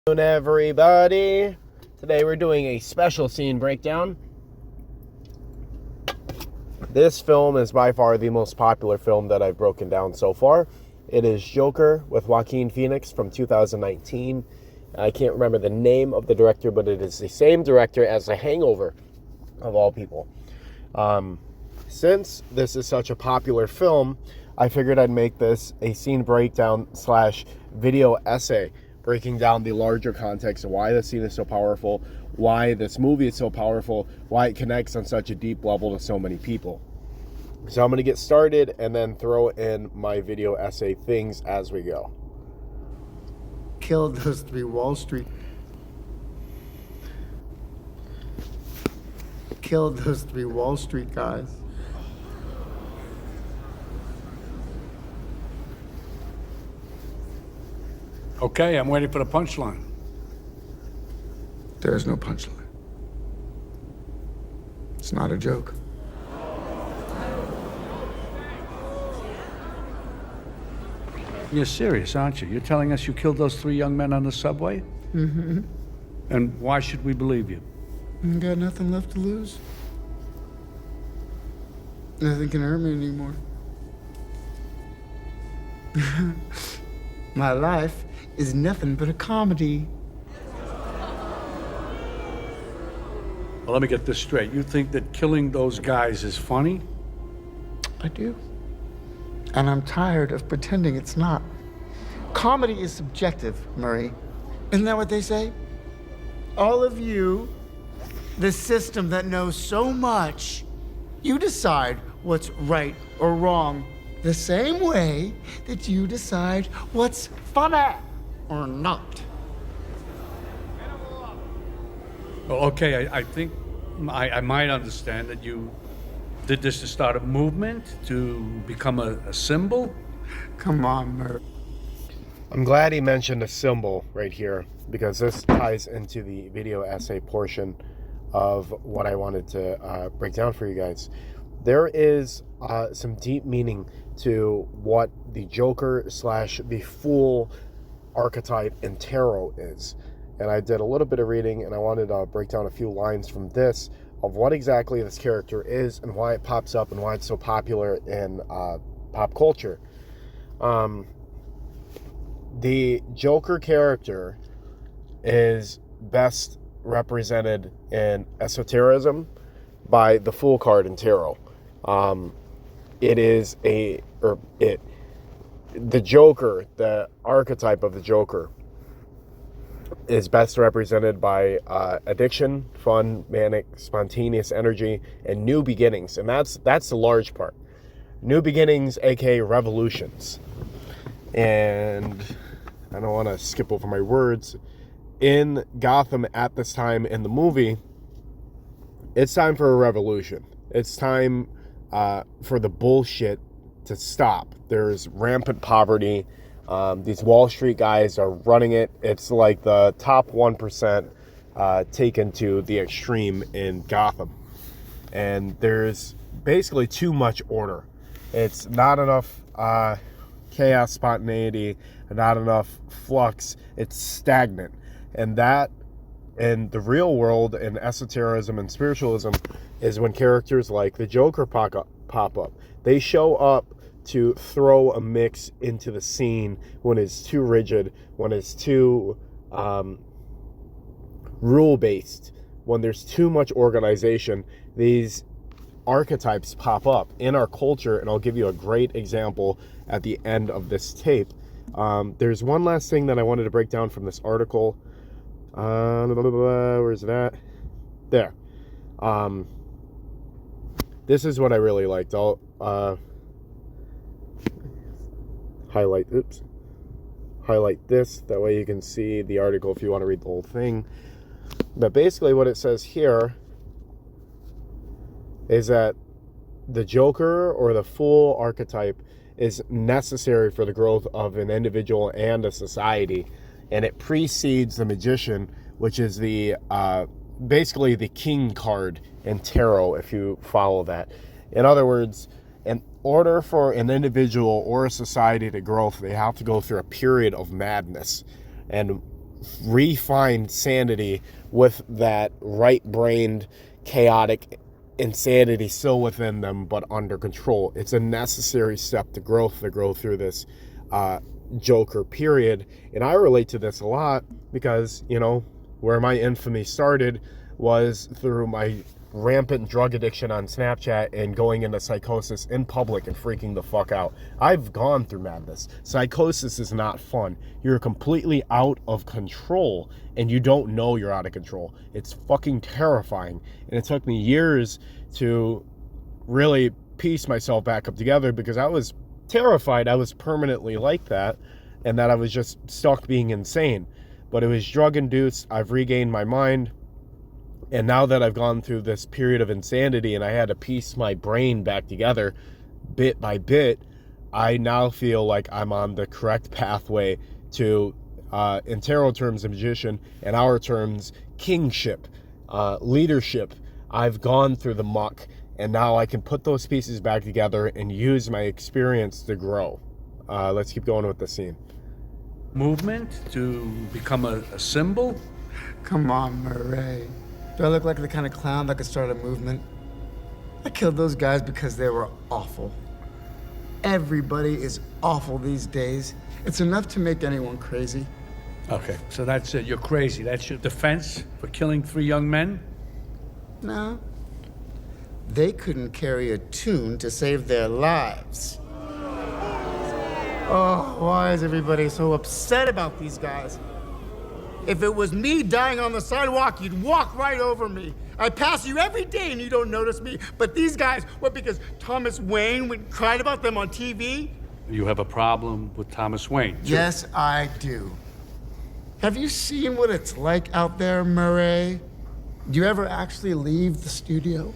Everybody, today we're doing a special scene breakdown. This film is by far the most popular film that I've broken down so far. It is Joker with Joaquin Phoenix from 2019. I can't remember the name of the director, but it is the same director as The Hangover, of all people. Since this is such a popular film, I figured I'd make this a scene breakdown / video essay, breaking down the larger context of why this scene is so powerful, why this movie is so powerful, why it connects on such a deep level to so many people. So I'm going to get started and then throw in my video essay things as we go. Killed those 3 Wall Street. Killed those 3 Wall Street guys. Okay, I'm waiting for the punchline. There is no punchline. It's not a joke. You're serious, aren't you? You're telling us you killed those 3 young men on the subway? Mm-hmm. And why should we believe you? You got nothing left to lose. Nothing can hurt me anymore. My life is nothing but a comedy. Well, let me get this straight. You think that killing those guys is funny? I do. And I'm tired of pretending it's not. Comedy is subjective, Murray. Isn't that what they say? All of you, the system that knows so much, you decide what's right or wrong the same way that you decide what's funny or not. Well, okay, I think I might understand that you did this to start a movement, to become a symbol. Come on, Murray. I'm glad he mentioned a symbol right here, because this ties into the video essay portion of what I wanted to break down for you guys. There is some deep meaning to what the Joker / the Fool archetype in tarot is. And I did a little bit of reading, and I wanted to break down a few lines from this of what exactly this character is and why it pops up and why it's so popular in pop culture. The Joker character is best represented in esotericism by the Fool card in tarot. The Joker, the archetype of the Joker, is best represented by addiction, fun, manic, spontaneous energy, and new beginnings. And that's the large part. New beginnings, aka revolutions. And I don't want to skip over my words. In Gotham at this time in the movie, it's time for a revolution. It's time for the bullshit to stop. There's rampant poverty. These Wall Street guys are running it. It's like the top 1% taken to the extreme in Gotham. And there's basically too much order. It's not enough chaos, spontaneity, not enough flux. It's stagnant. And that, in the real world, in esotericism and spiritualism, is when characters like the Joker pop up. They show up to throw a mix into the scene when it's too rigid, when it's too rule-based, when there's too much organization. These archetypes pop up in our culture, and I'll give you a great example at the end of this tape. There's one last thing that I wanted to break down from this article. Where's that? There. This is what I really liked. I'll highlight this, that way you can see the article if you want to read the whole thing. But basically what it says here is that the Joker or the Fool archetype is necessary for the growth of an individual and a society, and it precedes the Magician, which is the basically the king card in tarot, if you follow that. In other words, in order for an individual or a society to grow, they have to go through a period of madness. And refined sanity with that right-brained, chaotic insanity still within them, but under control. It's a necessary step to growth to grow through this Joker period. And I relate to this a lot because, you know, where my infamy started was through my rampant drug addiction on Snapchat and going into psychosis in public and freaking the fuck out. I've gone through madness. Psychosis is not fun. You're completely out of control and you don't know you're out of control. It's fucking terrifying. And it took me years to really piece myself back up together because I was terrified I was permanently like that and that I was just stuck being insane. But it was drug induced. I've regained my mind. And now that I've gone through this period of insanity and I had to piece my brain back together bit by bit, I now feel like I'm on the correct pathway to, in tarot terms, a magician, in our terms, kingship, leadership. I've gone through the muck and now I can put those pieces back together and use my experience to grow. Let's keep going with the scene. Movement to become a symbol? Come on, Murray. Do I look like the kind of clown that could start a movement? I killed those guys because they were awful. Everybody is awful these days. It's enough to make anyone crazy. Okay, so that's it. You're crazy. That's your defense for killing 3 young men? No. They couldn't carry a tune to save their lives. Oh, why is everybody so upset about these guys? If it was me dying on the sidewalk, you'd walk right over me. I pass you every day and you don't notice me. But these guys, what, because Thomas Wayne cried about them on TV? You have a problem with Thomas Wayne? Yes, I do. Have you seen what it's like out there, Murray? Do you ever actually leave the studio?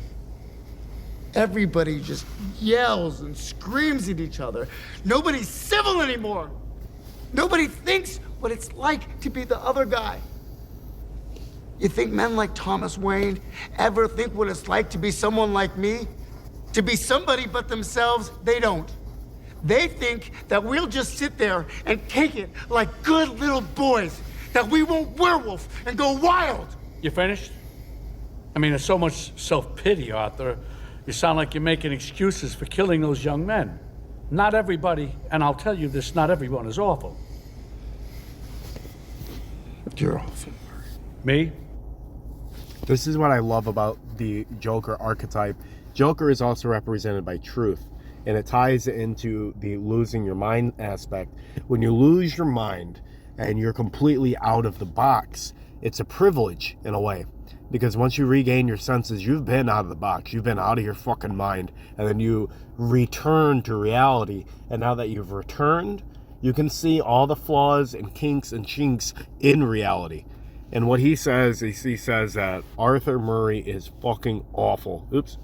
Everybody just yells and screams at each other. Nobody's civil anymore. Nobody thinks what it's like to be the other guy. You think men like Thomas Wayne ever think what it's like to be someone like me? To be somebody but themselves? They don't. They think that we'll just sit there and take it like good little boys, that we won't werewolf and go wild. You finished? I mean, there's so much self-pity, Arthur. You sound like you're making excuses for killing those young men. Not everybody, and I'll tell you this, not everyone is awful. You're awful. Me? This is what I love about the Joker archetype. Joker is also represented by truth, and it ties into the losing your mind aspect. When you lose your mind and you're completely out of the box, it's a privilege in a way. Because once you regain your senses, you've been out of the box. You've been out of your fucking mind. And then you return to reality. And now that you've returned, you can see all the flaws and kinks and chinks in reality. And what he says is he says that Arthur Murray is fucking awful. Oops.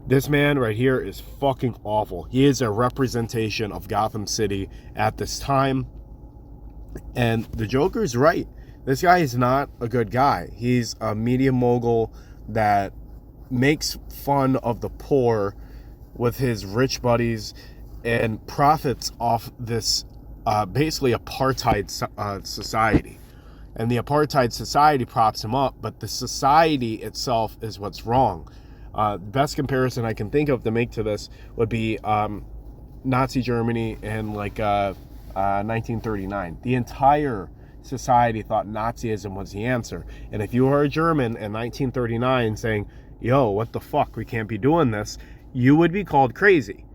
This man right here is fucking awful. He is a representation of Gotham City at this time. And the Joker's right. This guy is not a good guy. He's a media mogul that makes fun of the poor with his rich buddies and profits off this basically apartheid society. And the apartheid society props him up, but the society itself is what's wrong. The best comparison I can think of to make to this would be Nazi Germany in like 1939. The entire society thought Nazism was the answer. And if you were a German in 1939 saying, yo, what the fuck, we can't be doing this, you would be called crazy.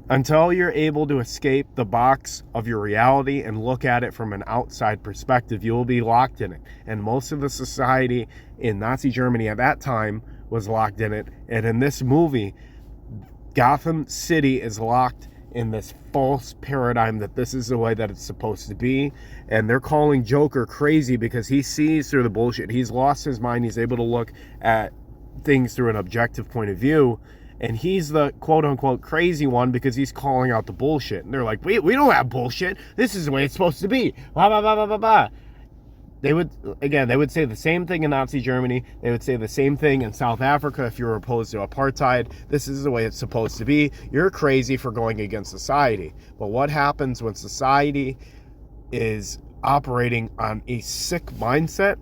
Until you're able to escape the box of your reality and look at it from an outside perspective, you will be locked in it. And most of the society in Nazi Germany at that time was locked in it. And in this movie, Gotham City is locked in this false paradigm that this is the way that it's supposed to be. And they're calling Joker crazy because he sees through the bullshit. He's lost his mind. He's able to look at things through an objective point of view. And he's the quote-unquote crazy one because he's calling out the bullshit. And they're like, we don't have bullshit. This is the way it's supposed to be. Blah, blah, blah, blah, blah, blah. They would say the same thing in Nazi Germany. They would say the same thing in South Africa if you were opposed to apartheid. This is the way it's supposed to be. You're crazy for going against society. But what happens when society is operating on a sick mindset,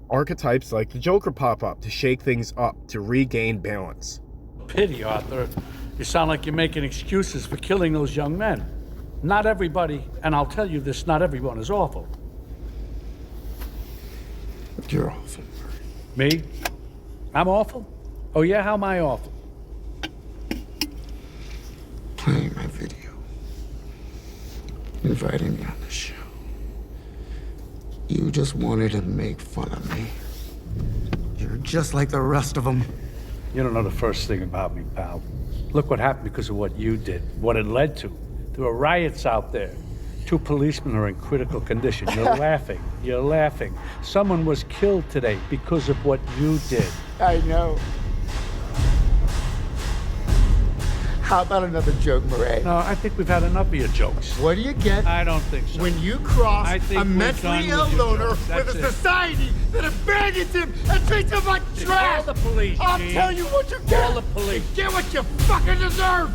archetypes like the Joker pop up to shake things up, to regain balance. Pity, Arthur. You sound like you're making excuses for killing those young men. Not everybody, and I'll tell you this, not everyone is awful. You're awful. Me? I'm awful? Oh yeah, how am I awful? Playing my video. Inviting me on the show. You just wanted to make fun of me. You're just like the rest of them. You don't know the first thing about me, pal. Look what happened because of what you did, what it led to. There were riots out there. 2 policemen are in critical condition. You're laughing. You're laughing. Someone was killed today because of what you did. I know. How about another joke, Murray? No, I think we've had enough of your jokes. What do you get I don't think so. when you cross I think a we're mentally done ill with your loner jokes. with That's a it. society that abandons him and treats him like trash? Call the police, I'll Gene. tell you what you get. Call the police. You get what you fucking deserve.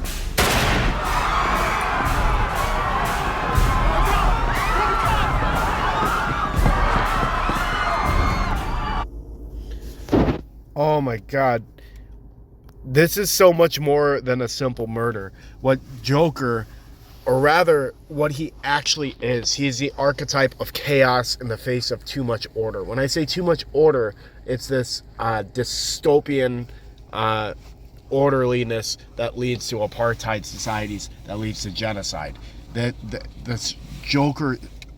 Oh my God. This is so much more than a simple murder. What Joker, or rather what he actually is, he is the archetype of chaos in the face of too much order. When I say too much order, it's this dystopian orderliness that leads to apartheid societies, that leads to genocide. This Joker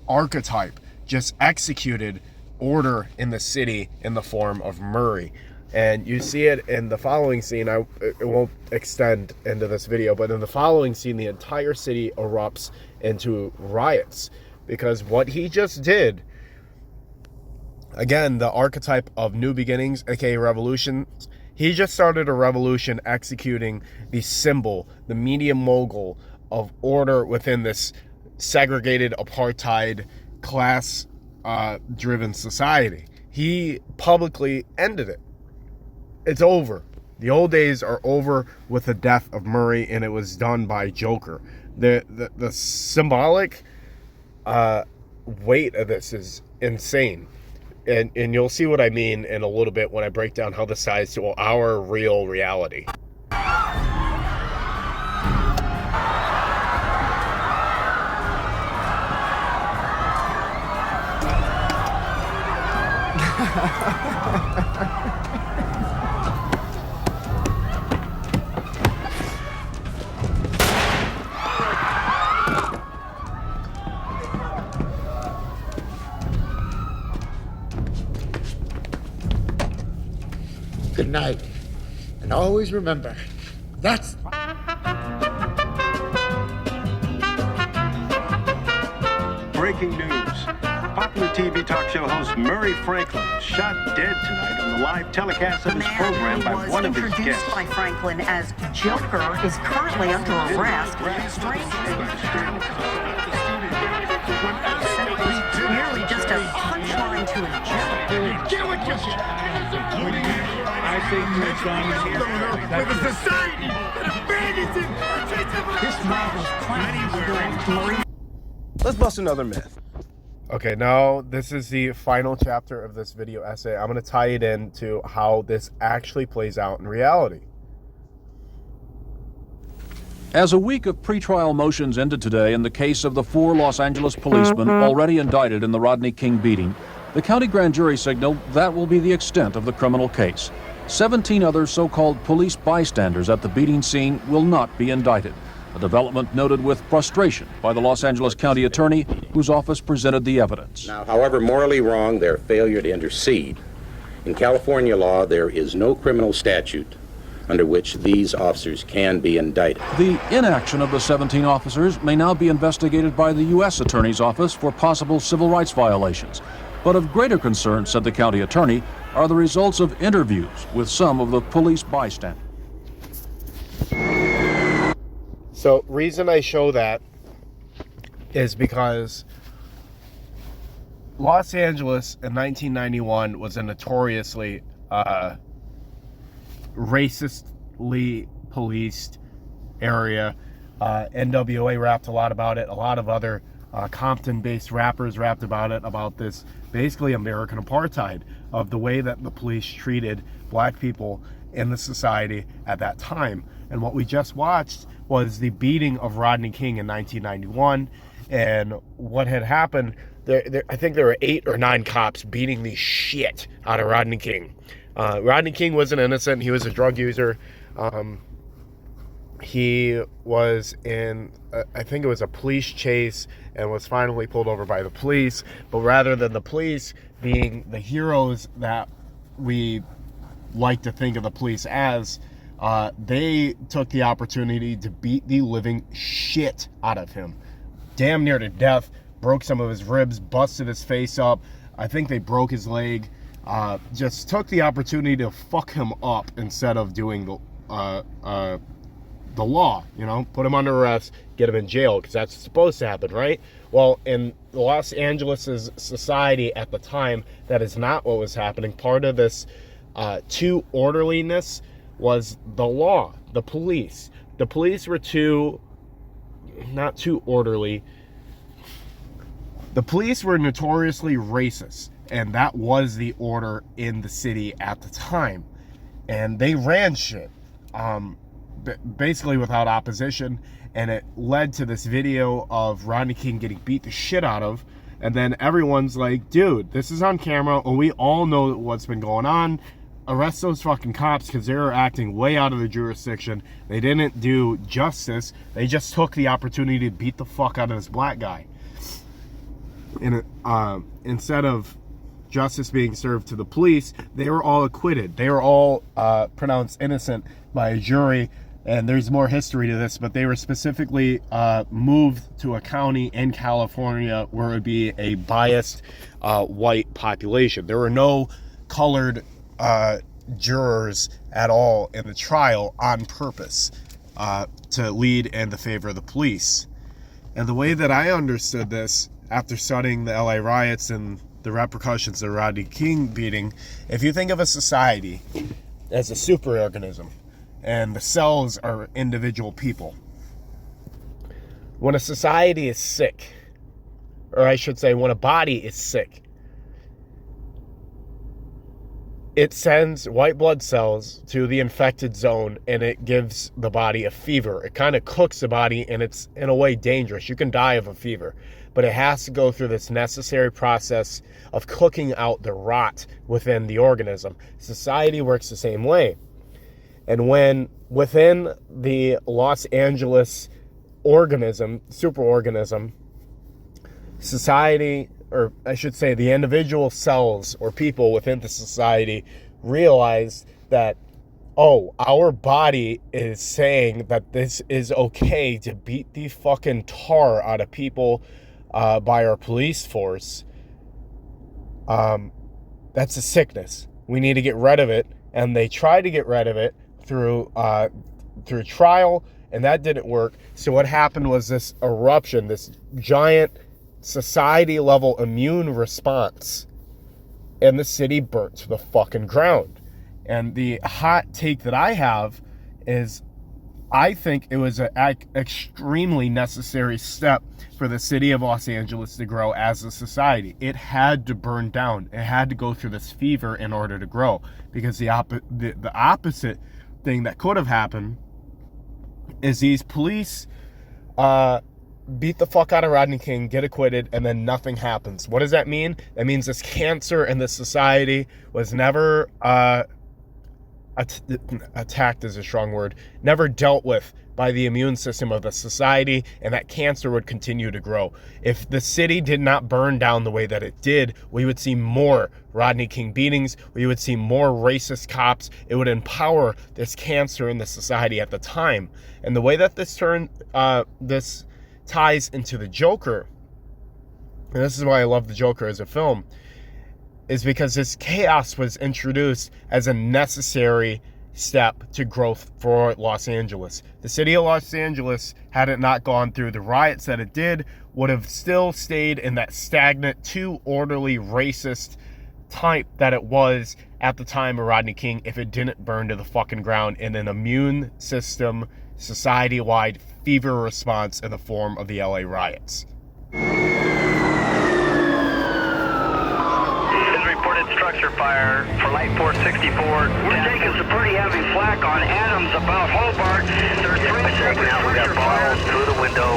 archetype just executed order in the city in the form of Murray. And you see it in the following scene. It won't extend into this video, but in the following scene, the entire city erupts into riots because what he just did, again, the archetype of new beginnings, aka revolution, he just started a revolution executing the symbol, the media mogul of order within this segregated apartheid class driven society. He publicly ended it. It's over. The old days are over with the death of Murray, and it was done by Joker. The symbolic weight of this is insane. And you'll see what I mean in a little bit when I break down how this ties to our real reality. Good night. And always remember, that's... Breaking news. Popular TV talk show host Murray Franklin shot dead tonight on the live telecast of his program by one of his guests. Introduced by Franklin as Joker is currently under arrest. Merely just a punchline to a joke. Get what you I think we're done with a society that abandons him and treats him like This model class. Let's bust another myth. Okay, now this is the final chapter of this video essay. I'm going to tie it into how this actually plays out in reality. As a week of pretrial motions ended today in the case of the 4 Los Angeles policemen already indicted in the Rodney King beating, the county grand jury signaled that will be the extent of the criminal case. 17 other so-called police bystanders at the beating scene will not be indicted, a development noted with frustration by the Los Angeles County Attorney, whose office presented the evidence. Now, however morally wrong their failure to intercede, in California law there is no criminal statute under which these officers can be indicted. The inaction of the 17 officers may now be investigated by the U.S. Attorney's Office for possible civil rights violations. But of greater concern, said the county attorney, are the results of interviews with some of the police bystanders. So, reason I show that is because Los Angeles in 1991 was a notoriously racistly policed area. NWA rapped a lot about it. A lot of other Compton-based rappers rapped about this basically American apartheid of the way that the police treated black people in the society at that time. And what we just watched was the beating of Rodney King in 1991. And what had happened, I think there were 8 or 9 cops beating the shit out of Rodney King. Rodney King wasn't innocent. He was a drug user. He was in, I think it was a police chase, and was finally pulled over by the police. But rather than the police being the heroes that we like to think of the police as, they took the opportunity to beat the living shit out of him. Damn near to death, broke some of his ribs, busted his face up. I think they broke his leg. Just took the opportunity to fuck him up instead of doing the law, you know, put him under arrest, get him in jail, because that's supposed to happen, right? Well, in Los Angeles' society at the time, that is not what was happening. Part of this too orderliness was the law, the police. The police were not too orderly. The police were notoriously racist, and that was the order in the city at the time. And they ran shit. Basically without opposition, and it led to this video of Rodney King getting beat the shit out of, and then everyone's like, dude, this is on camera, and we all know what's been going on. Arrest those fucking cops, because they're acting way out of the jurisdiction. They didn't do justice. They just took the opportunity to beat the fuck out of this black guy. And instead of justice being served to the police, they were all acquitted. They were all pronounced innocent by a jury. And there's more history to this, but they were specifically moved to a county in California where it would be a biased white population. There were no colored jurors at all in the trial on purpose to lead in the favor of the police. And the way that I understood this after studying the LA riots and the repercussions of the Rodney King beating, if you think of a society as a superorganism, and the cells are individual people. When a society is sick, or I should say when a body is sick, it sends white blood cells to the infected zone, and it gives the body a fever. It kind of cooks the body, and it's in a way dangerous. You can die of a fever, but it has to go through this necessary process of cooking out the rot within the organism. Society works the same way. And when within the Los Angeles organism, superorganism, society, or I should say the individual cells or people within the society realize that, oh, our body is saying that this is okay to beat the fucking tar out of people by our police force. That's a sickness. We need to get rid of it. And they tried to get rid of it through trial, and that didn't work. So what happened was this eruption, this giant society-level immune response, and the city burnt to the fucking ground. And the hot take that I have is, I think it was an extremely necessary step for the city of Los Angeles to grow as a society. It had to burn down. It had to go through this fever in order to grow, because the opposite thing that could have happened is these police beat the fuck out of Rodney King, get acquitted, and then nothing happens. What does that mean? That means this cancer in this society was never attacked is a strong word, never dealt with by the immune system of the society, and that cancer would continue to grow. If the city did not burn down the way that it did, we would see more Rodney King beatings, we would see more racist cops. It would empower this cancer in the society at the time. And the way that this ties into the Joker, and this is why I love the Joker as a film, is because this chaos was introduced as a necessary step to growth for Los Angeles. The city of Los Angeles, had it not gone through the riots that it did, would have still stayed in that stagnant, too orderly, racist type that it was at the time of Rodney King if it didn't burn to the fucking ground in an immune system, society-wide fever response in the form of the LA riots. Reported structure fire for Light 464. We're taking some pretty heavy flak on Adams about Hobart. There's 3 separate we got bottles through the window.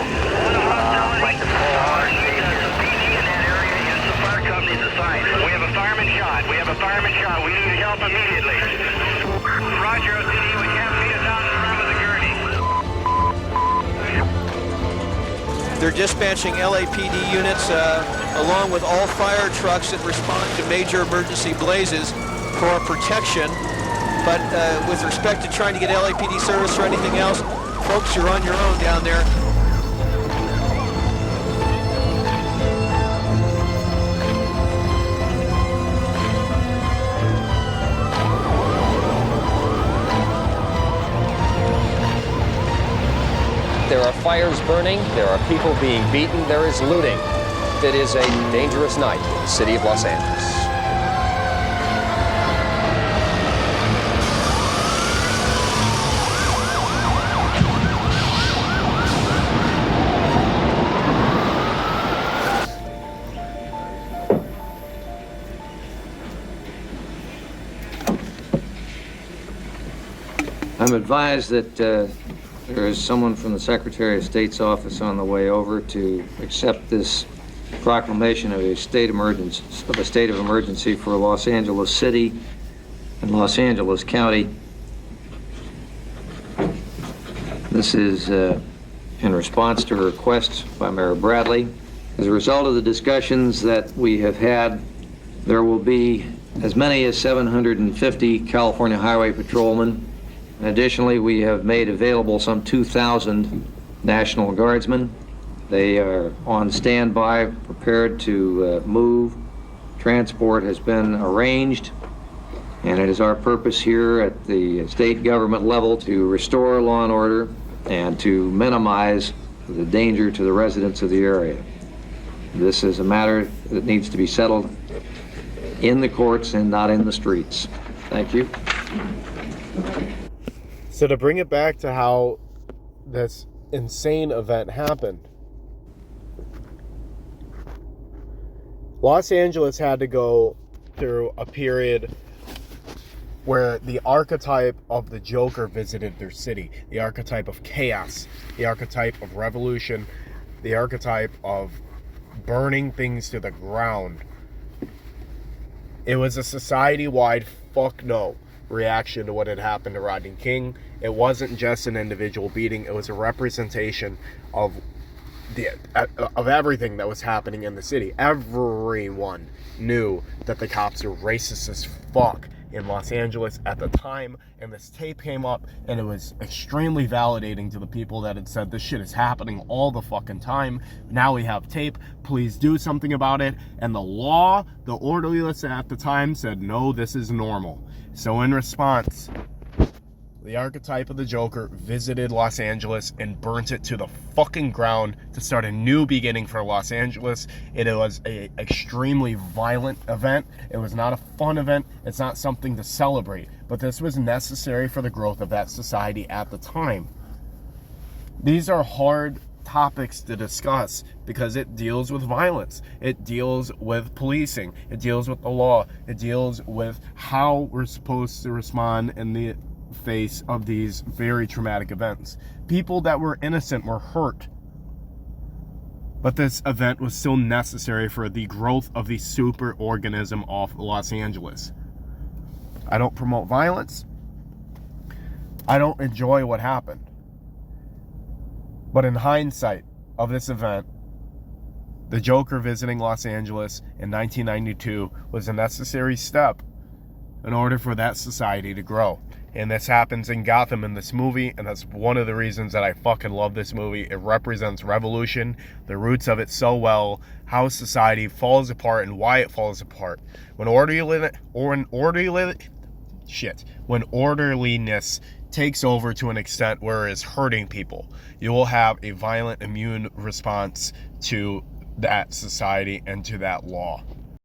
Like the full on. Some PD in that area and some fire companies assigned. We have a fireman shot. We need help immediately. Roger, OCD. We can't beat us out in front of the gurney. They're dispatching LAPD units along with all fire trucks that respond to major emergency blazes for protection. But with respect to trying to get LAPD service or anything else, folks, you're on your own down there. There are fires burning, there are people being beaten, there is looting. It is a dangerous night in the city of Los Angeles. I'm advised that there is someone from the Secretary of State's office on the way over to accept this proclamation of a state of emergency for Los Angeles City and Los Angeles County. This is in response to a request by Mayor Bradley. As a result of the discussions that we have had, there will be as many as 750 California Highway Patrolmen. Additionally, we have made available some 2,000 National Guardsmen. They are on standby, prepared to move. Transport has been arranged, and it is our purpose here at the state government level to restore law and order and to minimize the danger to the residents of the area. This is a matter that needs to be settled in the courts and not in the streets. Thank you. So to bring it back to how this insane event happened, Los Angeles had to go through a period where the archetype of the Joker visited their city, the archetype of chaos, the archetype of revolution, the archetype of burning things to the ground. It was a society-wide fuck no reaction to what had happened to Rodney King. It wasn't just an individual beating, it was a representation of everything that was happening in the city. Everyone knew that the cops were racist as fuck in Los Angeles at the time, and this tape came up, and it was extremely validating to the people that had said this shit is happening all the fucking time. Now we have tape, please do something about it. And the law, the orderliness at the time said, no, this is normal. So in response, the archetype of the Joker visited Los Angeles and burnt it to the fucking ground to start a new beginning for Los Angeles. It was an extremely violent event. It was not a fun event. It's not something to celebrate. But this was necessary for the growth of that society at the time. These are hard topics to discuss because it deals with violence. It deals with policing. It deals with the law. It deals with how we're supposed to respond in the face of these very traumatic events. People that were innocent were hurt. But this event was still necessary for the growth of the super organism of Los Angeles. I don't promote violence. I don't enjoy what happened. But in hindsight of this event, the Joker visiting Los Angeles in 1992 was a necessary step in order for that society to grow. And this happens in Gotham in this movie, and that's one of the reasons that I fucking love this movie. It represents revolution, the roots of it so well, how society falls apart and why it falls apart. When orderliness takes over to an extent where it's hurting people, you will have a violent immune response to that society and to that law.